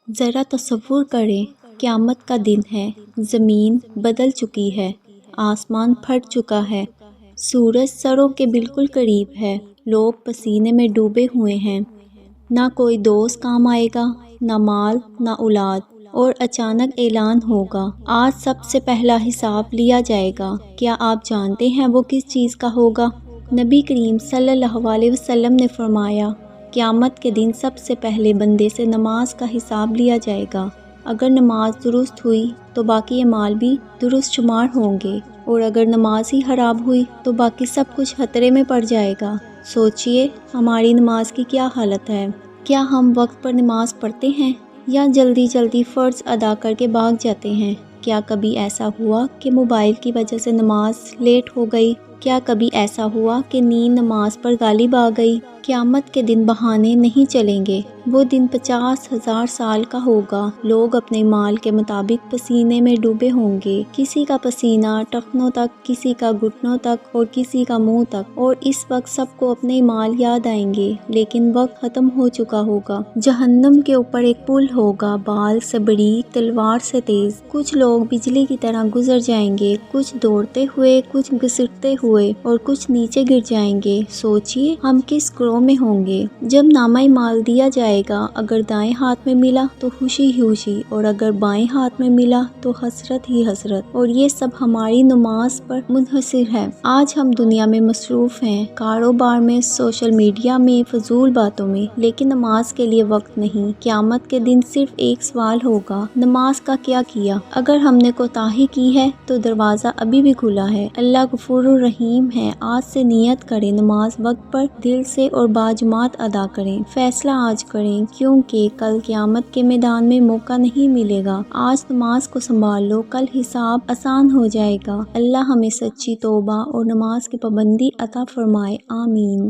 ذرا تصور کریں، قیامت کا دن ہے، زمین بدل چکی ہے، آسمان پھٹ چکا ہے، سورج سروں کے بالکل قریب ہے، لوگ پسینے میں ڈوبے ہوئے ہیں، نہ کوئی دوست کام آئے گا، نہ مال، نہ اولاد، اور اچانک اعلان ہوگا، آج سب سے پہلا حساب لیا جائے گا۔ کیا آپ جانتے ہیں وہ کس چیز کا ہوگا؟ نبی کریم صلی اللہ علیہ وسلم نے فرمایا، قیامت کے دن سب سے پہلے بندے سے نماز کا حساب لیا جائے گا۔ اگر نماز درست ہوئی تو باقی اعمال بھی درست شمار ہوں گے، اور اگر نماز ہی خراب ہوئی تو باقی سب کچھ خطرے میں پڑ جائے گا۔ سوچئے ہماری نماز کی کیا حالت ہے؟ کیا ہم وقت پر نماز پڑھتے ہیں یا جلدی جلدی فرض ادا کر کے بھاگ جاتے ہیں؟ کیا کبھی ایسا ہوا کہ موبائل کی وجہ سے نماز لیٹ ہو گئی؟ کیا کبھی ایسا ہوا کہ نیند نماز پر غالب آ گئی؟ قیامت کے دن بہانے نہیں چلیں گے، وہ دن 50,000 سال کا ہوگا۔ لوگ اپنے مال کے مطابق پسینے میں ڈوبے ہوں گے، کسی کا پسینہ ٹخنوں تک، کسی کا گھٹنوں تک، اور کسی کا منہ تک، اور اس وقت سب کو اپنے مال یاد آئیں گے، لیکن وقت ختم ہو چکا ہوگا۔ جہنم کے اوپر ایک پل ہوگا، بال سے باریک، تلوار سے تیز۔ کچھ لوگ بجلی کی طرح گزر جائیں گے، کچھ دوڑتے ہوئے، کچھ گھسٹتے ہوئے، اور کچھ نیچے گر جائیں گے۔ سوچئے ہم کس گروہ میں ہوں گے؟ جب نامہ مال دیا جائے گا، اگر دائیں ہاتھ میں ملا تو خوشی ہی خوشی، اور اگر بائیں ہاتھ میں ملا تو حسرت ہی حسرت، اور یہ سب ہماری نماز پر منحصر ہے۔ آج ہم دنیا میں مصروف ہیں، کاروبار میں، سوشل میڈیا میں، فضول باتوں میں، لیکن نماز کے لیے وقت نہیں۔ قیامت کے دن صرف ایک سوال ہوگا، نماز کا کیا کیا؟ اگر ہم نے کوتاہی کی ہے تو دروازہ ابھی بھی کھلا ہے۔ اللہ غفور الرحیم ہے، آج سے نیت کریں، نماز وقت پر، دل سے اور باجماعت ادا کریں۔ فیصلہ آج کریں، کیونکہ کل قیامت کے میدان میں موقع نہیں ملے گا۔ آج نماز کو سنبھال لو، کل حساب آسان ہو جائے گا۔ اللہ ہمیں سچی توبہ اور نماز کی پابندی عطا فرمائے، آمین۔